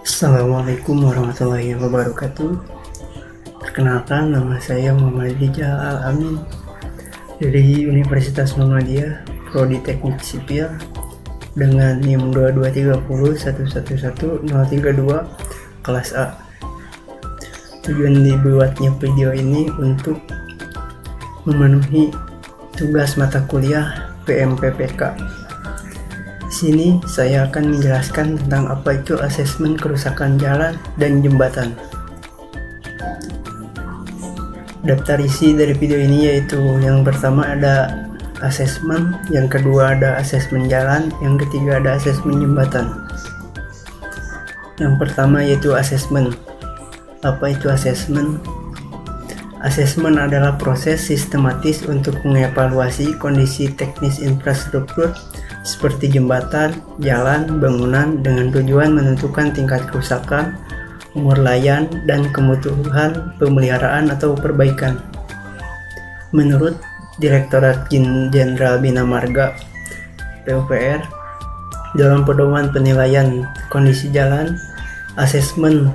Assalamualaikum warahmatullahi wabarakatuh. Perkenalkan, nama saya Muhammad Rijal Al-Amin dari Universitas Muhammadiyah, Prodi Teknik Sipil dengan NIM 22301111032 kelas A. Tujuan dibuatnya video ini untuk memenuhi tugas mata kuliah PMPPK. Di sini saya akan menjelaskan tentang apa itu asesmen kerusakan jalan dan jembatan. Daftar isi dari video ini yaitu yang pertama ada asesmen, yang kedua ada asesmen jalan, yang ketiga ada asesmen jembatan. Yang pertama yaitu asesmen. Apa itu asesmen? Asesmen adalah proses sistematis untuk mengevaluasi kondisi teknis infrastruktur seperti jembatan, jalan, bangunan dengan tujuan menentukan tingkat kerusakan, umur layan, dan kebutuhan pemeliharaan atau perbaikan. Menurut Direktorat Jenderal Bina Marga (PUPR), dalam pedoman penilaian kondisi jalan, asesmen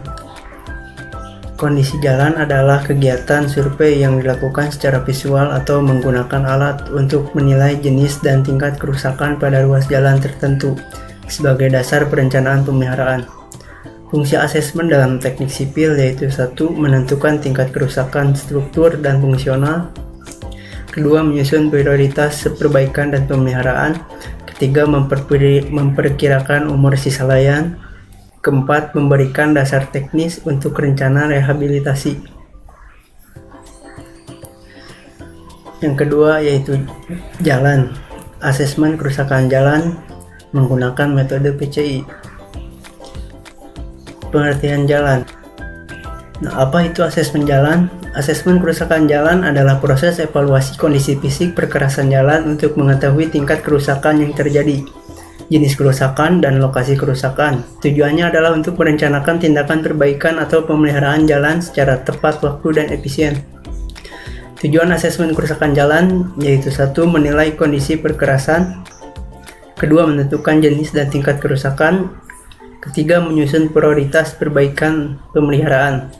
kondisi jalan adalah kegiatan survei yang dilakukan secara visual atau menggunakan alat untuk menilai jenis dan tingkat kerusakan pada ruas jalan tertentu sebagai dasar perencanaan pemeliharaan. Fungsi asesmen dalam teknik sipil yaitu 1. Menentukan tingkat kerusakan struktur dan fungsional. 2. Menyusun prioritas perbaikan dan pemeliharaan. 3. Memperkirakan umur sisa layan. 4. Memberikan dasar teknis untuk rencana rehabilitasi. Yang kedua yaitu jalan. Asesmen kerusakan jalan menggunakan metode PCI. Pengertian jalan. Apa itu asesmen jalan? Asesmen kerusakan jalan adalah proses evaluasi kondisi fisik perkerasan jalan untuk mengetahui tingkat kerusakan yang terjadi, jenis kerusakan, dan lokasi kerusakan. Tujuannya adalah untuk merencanakan tindakan perbaikan atau pemeliharaan jalan secara tepat waktu dan efisien. Tujuan asesmen kerusakan jalan yaitu 1. Menilai kondisi perkerasan. 2. Menentukan jenis dan tingkat kerusakan. 3. Menyusun prioritas perbaikan pemeliharaan.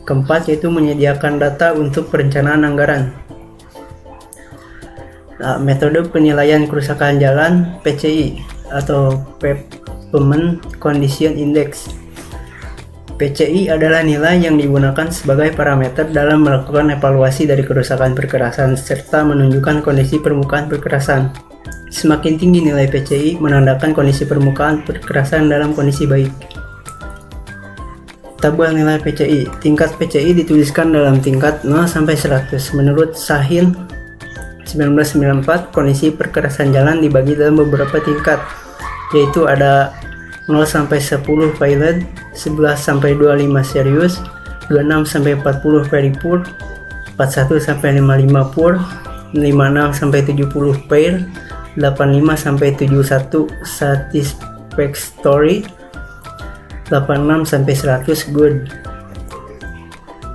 4. Yaitu menyediakan data untuk perencanaan anggaran. Metode penilaian kerusakan jalan PCI atau Pavement Condition Index. PCI adalah nilai yang digunakan sebagai parameter dalam melakukan evaluasi dari kerusakan perkerasan serta menunjukkan kondisi permukaan perkerasan. Semakin tinggi nilai PCI menandakan kondisi permukaan perkerasan dalam kondisi baik. Tabel nilai PCI. Tingkat PCI dituliskan dalam tingkat 0 sampai 100. Menurut Sahin 1994, kondisi perkerasan jalan dibagi dalam beberapa tingkat, yaitu ada 0 sampai 10 pilot, 11 sampai 25 serius, 26 sampai 40 very poor, 41 sampai 55 poor, 56 sampai 70 fair, 85 sampai 71 satisfactory, 86 sampai 100 good.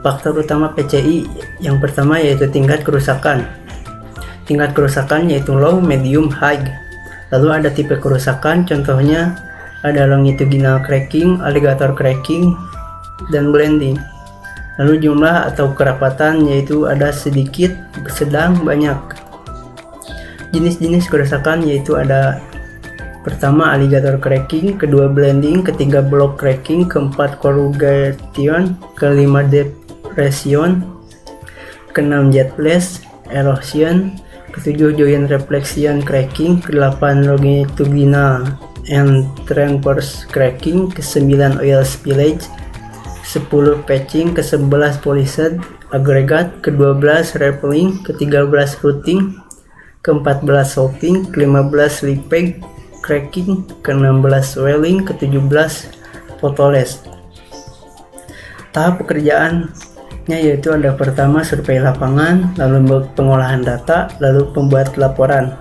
Faktor utama PCI yang pertama yaitu tingkat kerusakan. Tingkat kerusakan yaitu low, medium, high. Lalu ada tipe kerusakan, contohnya ada longitudinal cracking, alligator cracking, dan blending. Lalu jumlah atau kerapatan yaitu ada sedikit, sedang, banyak. Jenis-jenis kerusakan yaitu ada pertama alligator cracking, kedua blending, ketiga block cracking, keempat corrugation, kelima depression, keenam jet flash, erosion, ketujuh joint reflection cracking, ke-8 longitudinal and transverse cracking, ke-9 oil spillage, 10 patching, ke-11 polished aggregate, ke-12 rappelling, ke-13 routing, ke-14 salting, ke-15 leakage cracking, ke-16 swelling, ke-17 photoless. Tahap pekerjaan yaitu ada pertama survei lapangan, lalu pengolahan data, lalu pembuat laporan.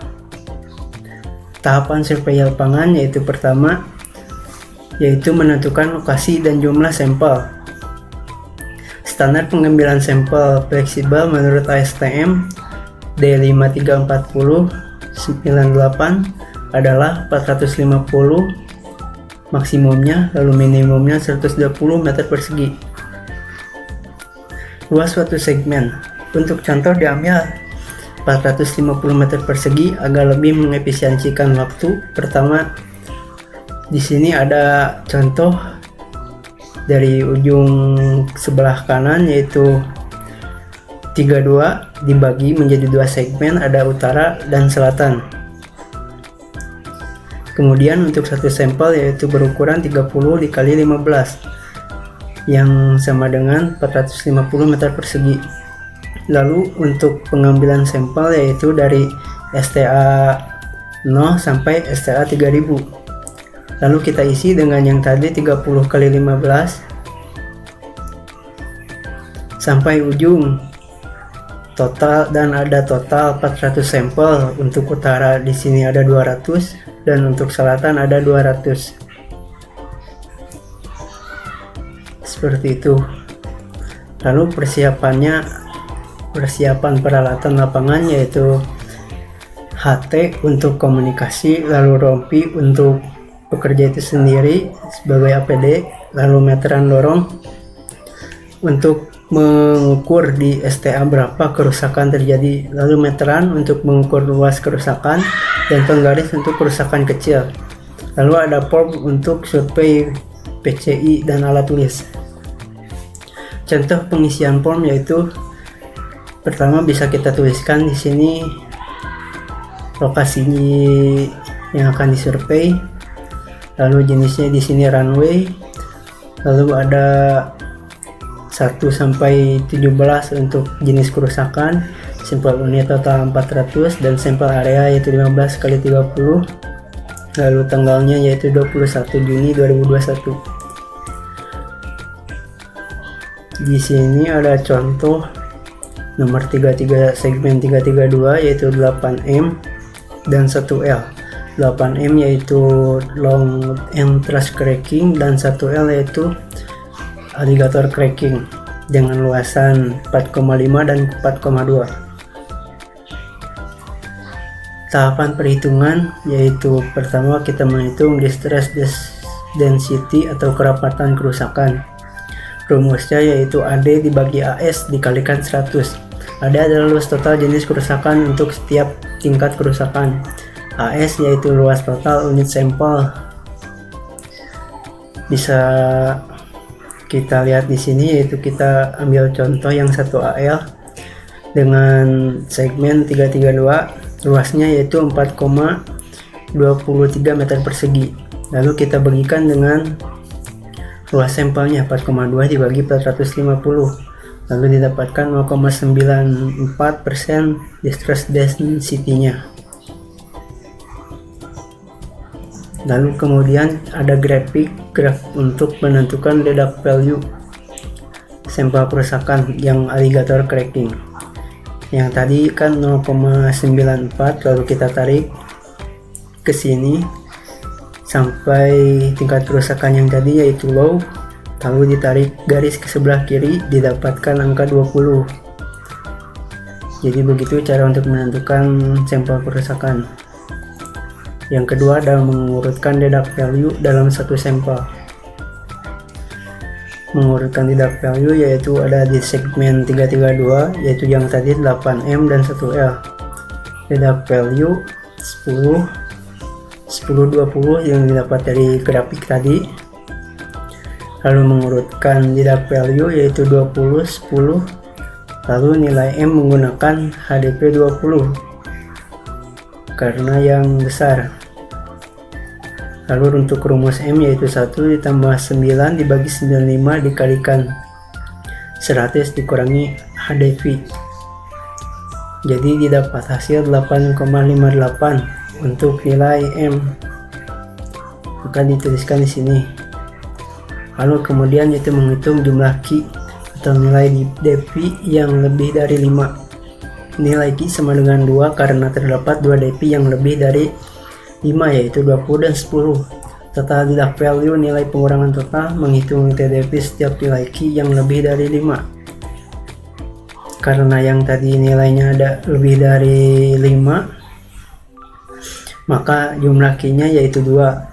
Tahapan survei lapangan yaitu pertama yaitu menentukan lokasi dan jumlah sampel. Standar pengambilan sampel fleksibel menurut ASTM D5340 98 adalah 450 maksimumnya, lalu minimumnya 120 meter persegi. Luas suatu segmen. Untuk contoh diambil 450 meter persegi agar lebih mengefisiensikan waktu. Pertama, di sini ada contoh dari ujung sebelah kanan yaitu 32 dibagi menjadi 2 segmen, ada utara dan selatan. Kemudian untuk satu sampel yaitu berukuran 30 dikali 15 yang sama dengan 450 meter persegi. Lalu untuk pengambilan sampel yaitu dari STA 0 sampai STA 3000. Lalu kita isi dengan yang tadi 30 kali 15 sampai ujung total, dan ada total 400 sampel. Untuk utara di sini ada 200 dan untuk selatan ada 200. Seperti itu. Lalu persiapan peralatan lapangan yaitu HT untuk komunikasi, lalu rompi untuk pekerja itu sendiri sebagai APD, lalu meteran dorong untuk mengukur di STA berapa kerusakan terjadi, lalu meteran untuk mengukur luas kerusakan, dan penggaris untuk kerusakan kecil. Lalu ada form untuk survei PCI dan alat tulis. Contoh pengisian form yaitu pertama bisa kita tuliskan di sini lokasi yang akan disurvei, lalu jenisnya di sini runway, lalu ada 1 sampai 17 untuk jenis kerusakan, sampel unit total 400 dan sampel area yaitu 15 kali 30, lalu tanggalnya yaitu 21 Juni 2021. Di sini ada contoh nomor 33 segmen 332 yaitu 8M dan 1L. 8M yaitu long and truss cracking dan 1L yaitu alligator cracking dengan luasan 4,5 dan 4,2. Tahapan perhitungan yaitu pertama kita menghitung distress density atau kerapatan kerusakan. Rumusnya yaitu AD dibagi AS dikalikan 100. AD adalah luas total jenis kerusakan untuk setiap tingkat kerusakan. AS yaitu luas total unit sampel. Bisa kita lihat di sini yaitu kita ambil contoh yang 1AL dengan segmen 332, luasnya yaitu 4,23 meter persegi. Lalu kita bagikan dengan luas sampelnya 4,2 dibagi 450, lalu didapatkan 0,94% distress density-nya. Lalu kemudian ada graf untuk menentukan deduct value sampel kerusakan yang alligator cracking. Yang tadi kan 0,94, lalu kita tarik ke sini sampai tingkat kerusakan yang tadi yaitu low, lalu ditarik garis ke sebelah kiri didapatkan angka 20. Jadi begitu cara untuk menentukan sampel kerusakan. Yang kedua adalah mengurutkan deduct value dalam satu sampel. Mengurutkan deduct value yaitu ada di segmen 332 yaitu yang tadi 8M dan 1L. Deduct value 10, 20 yang didapat dari grafik tadi. Lalu mengurutkan deduct value yaitu 20, 10, lalu nilai M menggunakan HDP 20 karena yang besar. Lalu untuk rumus M yaitu 1 ditambah 9 dibagi 95 dikalikan 100 dikurangi HDP. Jadi didapat hasil 8,58 untuk nilai M. Maka dituliskan di sini. Lalu kemudian itu menghitung jumlah Q atau nilai DP yang lebih dari 5. Nilai Q sama dengan 2 karena terdapat 2 DP yang lebih dari 5 yaitu 20 dan 10. Total deduct value nilai pengurangan total menghitung TDP setiap nilai Q yang lebih dari 5. Karena yang tadi nilainya ada lebih dari 5, maka jumlah Q nya yaitu 2.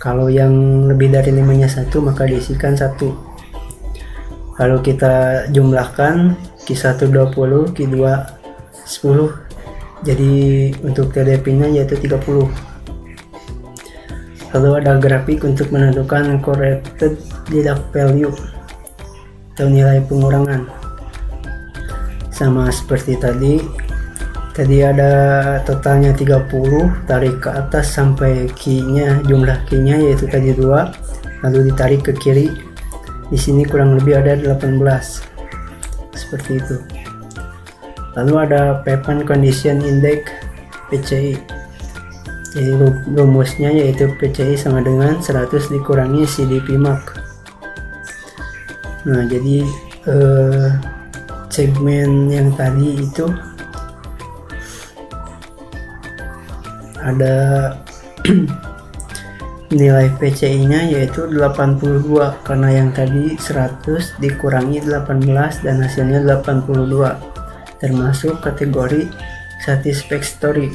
Kalau yang lebih dari 5-nya 1 maka diisikan 1. Lalu kita jumlahkan Q1 20, Q2 10. Jadi untuk TDP-nya yaitu 30. Lalu ada grafik untuk menentukan corrected deduct value atau nilai pengurangan. Sama seperti tadi ada totalnya 30, tarik ke atas sampai jumlah key-nya yaitu tadi 2, lalu ditarik ke kiri. Di sini kurang lebih ada 18. Seperti itu. Lalu ada Payment Condition Index PCI. Jadi rumusnya yaitu PCI sama dengan 100 dikurangi CDP mark. Nah, jadi segmen yang tadi itu ada nilai PCI-nya yaitu 82, karena yang tadi 100 dikurangi 18 dan hasilnya 82, termasuk kategori satisfactory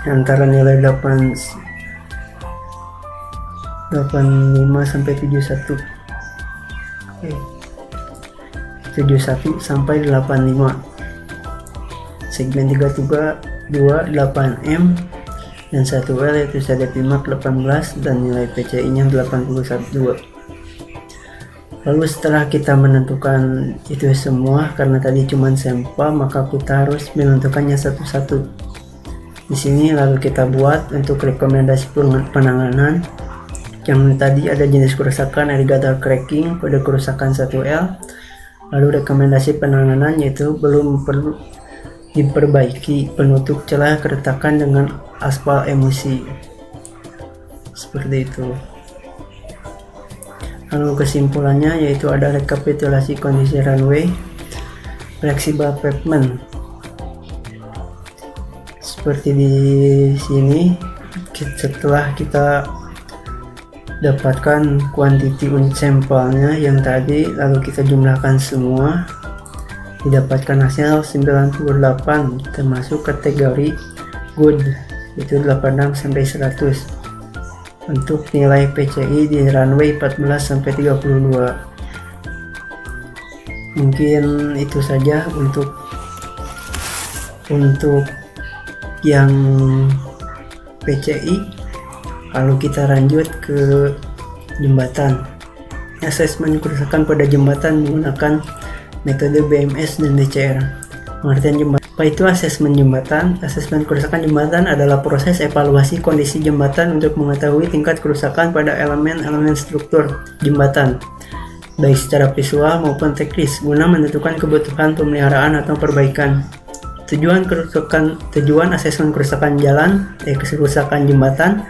antara nilai 85 sampai 71. 71 sampai 85. Segmen 332 8M dan 1L yaitu CDP mark 18 dan nilai PCI nya 81. Lalu setelah kita menentukan itu semua, karena tadi cuma sampel, maka kita harus menentukannya satu-satu. Di sini lalu kita buat untuk rekomendasi penanganan. Yang tadi ada jenis kerusakan alligator cracking, kode kerusakan 1L. Lalu rekomendasi penanganan yaitu belum perlu diperbaiki penutup celah keretakan dengan aspal emulsi. Seperti itu. Lalu kesimpulannya yaitu ada rekapitulasi kondisi runway, flexible pavement. Seperti di sini, setelah kita dapatkan kuantiti unit sampelnya yang tadi, lalu kita jumlahkan semua, didapatkan hasil 98 termasuk kategori good, itu 86 sampai 100. Untuk nilai PCI di runway 14 sampai 32. Mungkin itu saja untuk yang PCI. Lalu kita lanjut ke jembatan. Asesmen kerusakan pada jembatan menggunakan metode BMS dan BCR. Pengertian jembatan. Apa itu asesmen jembatan? Asesmen kerusakan jembatan adalah proses evaluasi kondisi jembatan untuk mengetahui tingkat kerusakan pada elemen-elemen struktur jembatan, baik secara visual maupun teknis, guna menentukan kebutuhan pemeliharaan atau perbaikan. Tujuan asesmen kerusakan jalan, kerusakan jembatan.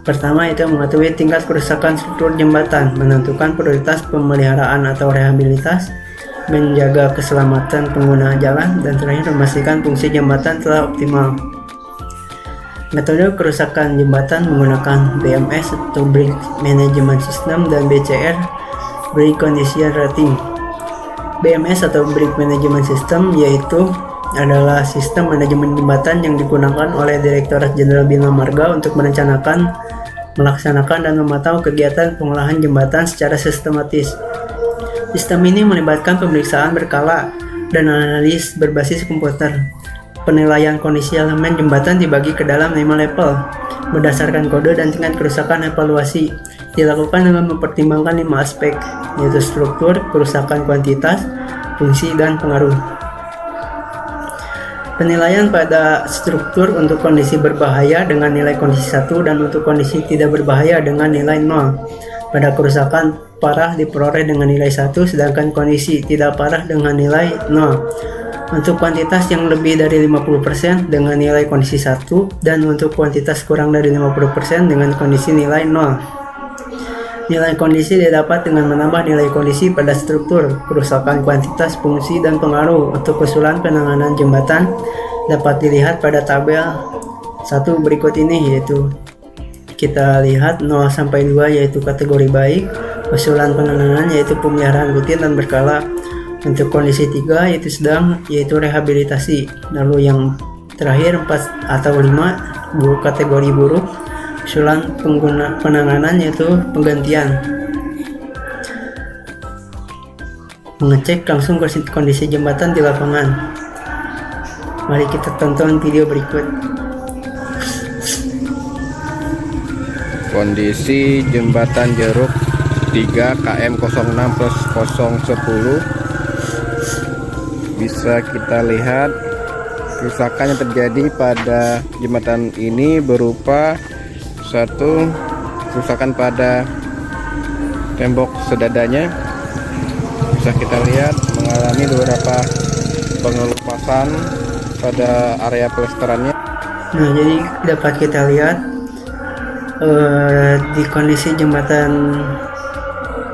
Pertama itu mengetahui tingkat kerusakan struktur jembatan, menentukan prioritas pemeliharaan atau rehabilitas, menjaga keselamatan pengguna jalan, dan terakhir memastikan fungsi jembatan telah optimal. Metode kerusakan jembatan menggunakan BMS atau Bridge Management System dan BCR, Bridge Condition Rating. BMS atau Bridge Management System yaitu adalah sistem manajemen jembatan yang digunakan oleh Direktorat Jenderal Bina Marga untuk melaksanakan dan memantau kegiatan pengolahan jembatan secara sistematis. Sistem ini melibatkan pemeriksaan berkala dan analis berbasis komputer. Penilaian kondisi elemen jembatan dibagi ke dalam 5 level berdasarkan kode dan tingkat kerusakan. Evaluasi dilakukan dengan mempertimbangkan 5 aspek, yaitu struktur, kerusakan kuantitas, fungsi, dan pengaruh. Penilaian pada struktur untuk kondisi berbahaya dengan nilai kondisi 1 dan untuk kondisi tidak berbahaya dengan nilai 0. Pada kerusakan parah diperoleh dengan nilai 1, sedangkan kondisi tidak parah dengan nilai 0. Untuk kuantitas yang lebih dari 50% dengan nilai kondisi 1, dan untuk kuantitas kurang dari 50% dengan kondisi nilai 0. Nilai kondisi didapat dengan menambah nilai kondisi pada struktur, kerusakan kuantitas, fungsi, dan pengaruh. Untuk usulan penanganan jembatan dapat dilihat pada tabel 1 berikut ini, yaitu kita lihat 0 sampai 2 yaitu kategori baik, usulan penanganan yaitu pemeliharaan rutin dan berkala. Untuk kondisi 3 yaitu sedang, yaitu rehabilitasi. Lalu yang terakhir 4 atau 5 kategori buruk, usulan penanganan yaitu penggantian. Mengecek langsung kondisi jembatan di lapangan. Mari kita tonton video berikut. Kondisi jembatan Jeruk 3 km 06 plus 010. Bisa kita lihat kerusakan yang terjadi pada jembatan ini berupa satu kerusakan pada tembok sedadanya. Bisa kita lihat mengalami beberapa pengelupasan pada area pelestarannya. Nah, jadi dapat kita lihat di kondisi jembatan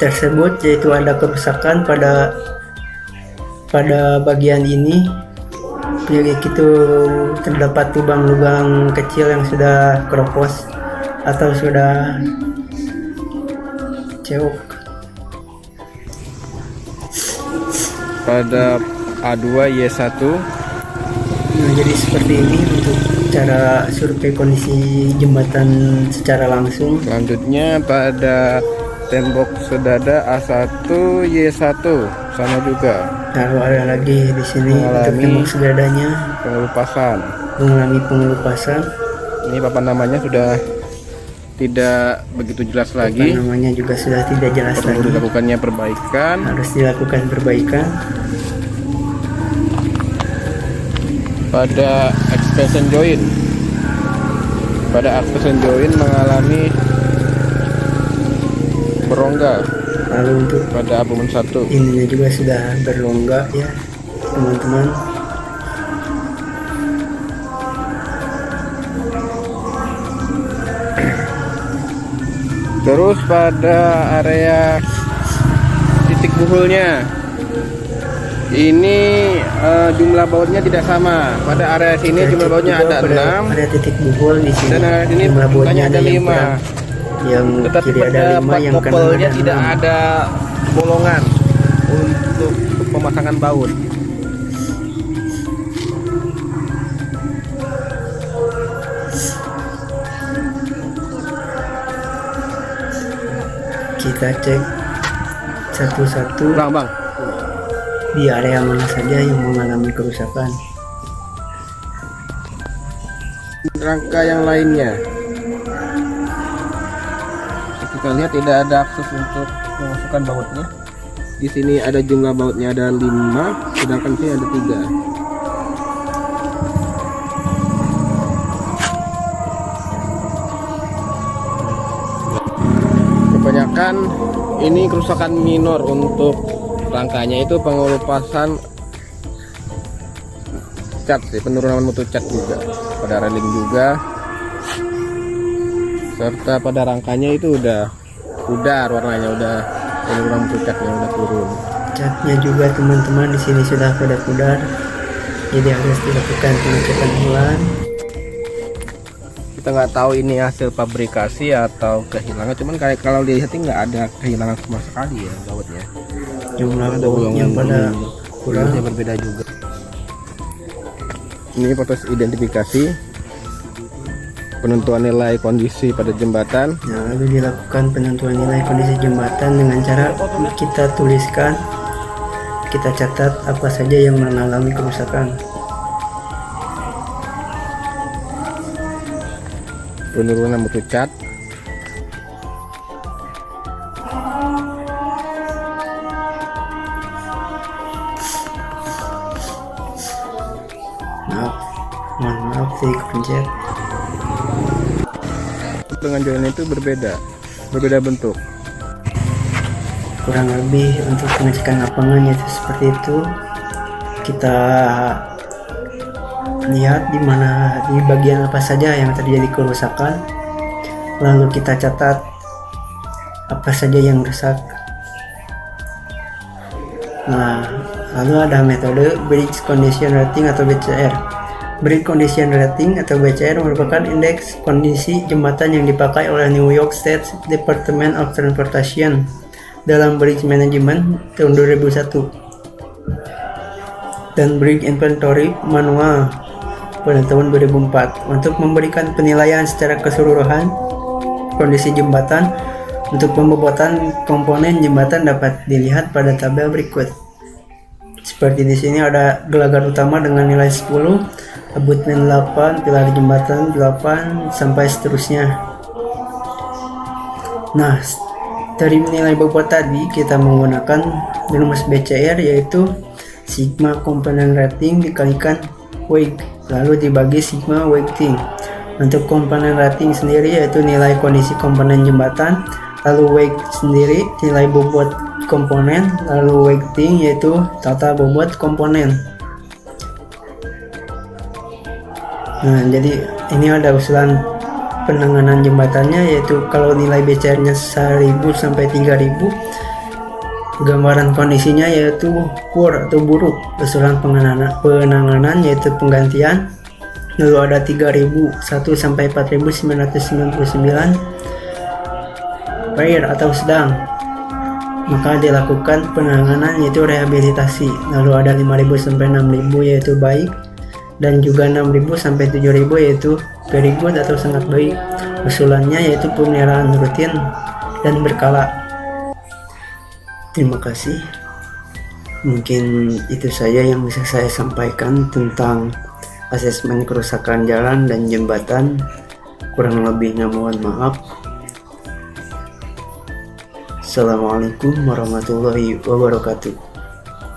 tersebut, yaitu ada kerusakan pada bagian ini. Jadi itu terdapat lubang-lubang kecil yang sudah keropos atau sudah ceuk. Pada A2Y1. Nah, jadi seperti ini untuk cara survei kondisi jembatan secara langsung. Selanjutnya pada tembok sedada A1Y1 sama juga. Lalu ada lagi di sini untuk tembok sedadanya mengalami pengelupasan. Ini papan namanya sudah tidak begitu jelas lagi. Papan namanya juga sudah tidak jelas lagi. Perlu dilakukannya perbaikan. Harus dilakukan perbaikan. Pada expansion joint. Pada expansion joint mengalami berongga. Lalu untuk pada abdomen 1 ininya juga sudah berlongga ya teman-teman. Terus pada area titik buhulnya ini jumlah bautnya tidak sama. Pada area sini jumlah bautnya ada 6. Ada titik buhul di sini. Dan area sini jumlah bautnya ada 5. Yang tetapi kiri ada 5, yang kanan kopelnya ada tidak 6. ada bolongan untuk pemasangan baut. Kita cek satu-satu Bang. di area mana saja yang mengalami kerusakan. Rangka yang lainnya kita lihat tidak ada akses untuk memasukkan bautnya. Di sini ada jumlah bautnya ada 5, sedangkan sini ada 3. Kebanyakan ini kerusakan minor untuk rangkanya, itu pengelupasan cat sih, penurunan mutu cat juga, pada railing juga, serta pada rangkanya itu udah pudar warnanya, udah penurunan mutu catnya udah turun. Catnya juga teman-teman di sini sudah pada pudar, jadi harus dilakukan pengecekan ulang. Kita nggak tahu ini hasil fabrikasi atau kehilangan, cuman kayak kalau dilihat nggak ada kehilangan sama sekali ya bautnya. Jumlah bautnya pada kurang, berbeda juga. Ini foto identifikasi penentuan nilai kondisi pada jembatan. Nah, lalu dilakukan penentuan nilai kondisi jembatan dengan cara kita tuliskan, kita catat apa saja yang mengalami kerusakan. Penurunan mutu cat, mohon maaf saya kepencet. dengan join itu berbeda bentuk. Kurang lebih untuk pengecekan lapangannya itu seperti itu. Kita lihat di mana, di bagian apa saja yang terjadi kerusakan, lalu kita catat apa saja yang rusak. Nah, lalu ada metode Bridge Condition Rating atau BCR. Bridge Condition Rating atau BCR merupakan indeks kondisi jembatan yang dipakai oleh New York State Department of Transportation dalam Bridge Management tahun 2001 dan Bridge Inventory Manual pada tahun 2004 untuk memberikan penilaian secara keseluruhan kondisi jembatan. Untuk pembobotan komponen jembatan dapat dilihat pada tabel berikut. Seperti di sini ada gelagar utama dengan nilai 10, abutmen 8, pilar jembatan 8, sampai seterusnya. Nah, dari nilai bobot tadi kita menggunakan rumus BCR, yaitu sigma komponen rating dikalikan weight lalu dibagi sigma weighting. Untuk komponen rating sendiri yaitu nilai kondisi komponen jembatan, lalu weight sendiri nilai bobot komponen, lalu weighting yaitu total bobot komponen. Nah, jadi ini ada usulan penanganan jembatannya, yaitu kalau nilai BCR-nya 1000 sampai 3000, gambaran kondisinya yaitu poor atau buruk. Usulan penanganan yaitu penggantian. Lalu ada 3001 sampai 4999, fair atau sedang, maka dilakukan penanganan yaitu rehabilitasi. Lalu ada 5000 sampai 6000 yaitu baik, dan juga 6000 sampai 7000 yaitu very good atau sangat baik. Usulannya yaitu pemeliharaan rutin dan berkala. Terima kasih. Mungkin itu saja yang bisa saya sampaikan tentang asesmen kerusakan jalan dan jembatan. Kurang lebihnya mohon maaf. Assalamualaikum warahmatullahi wabarakatuh.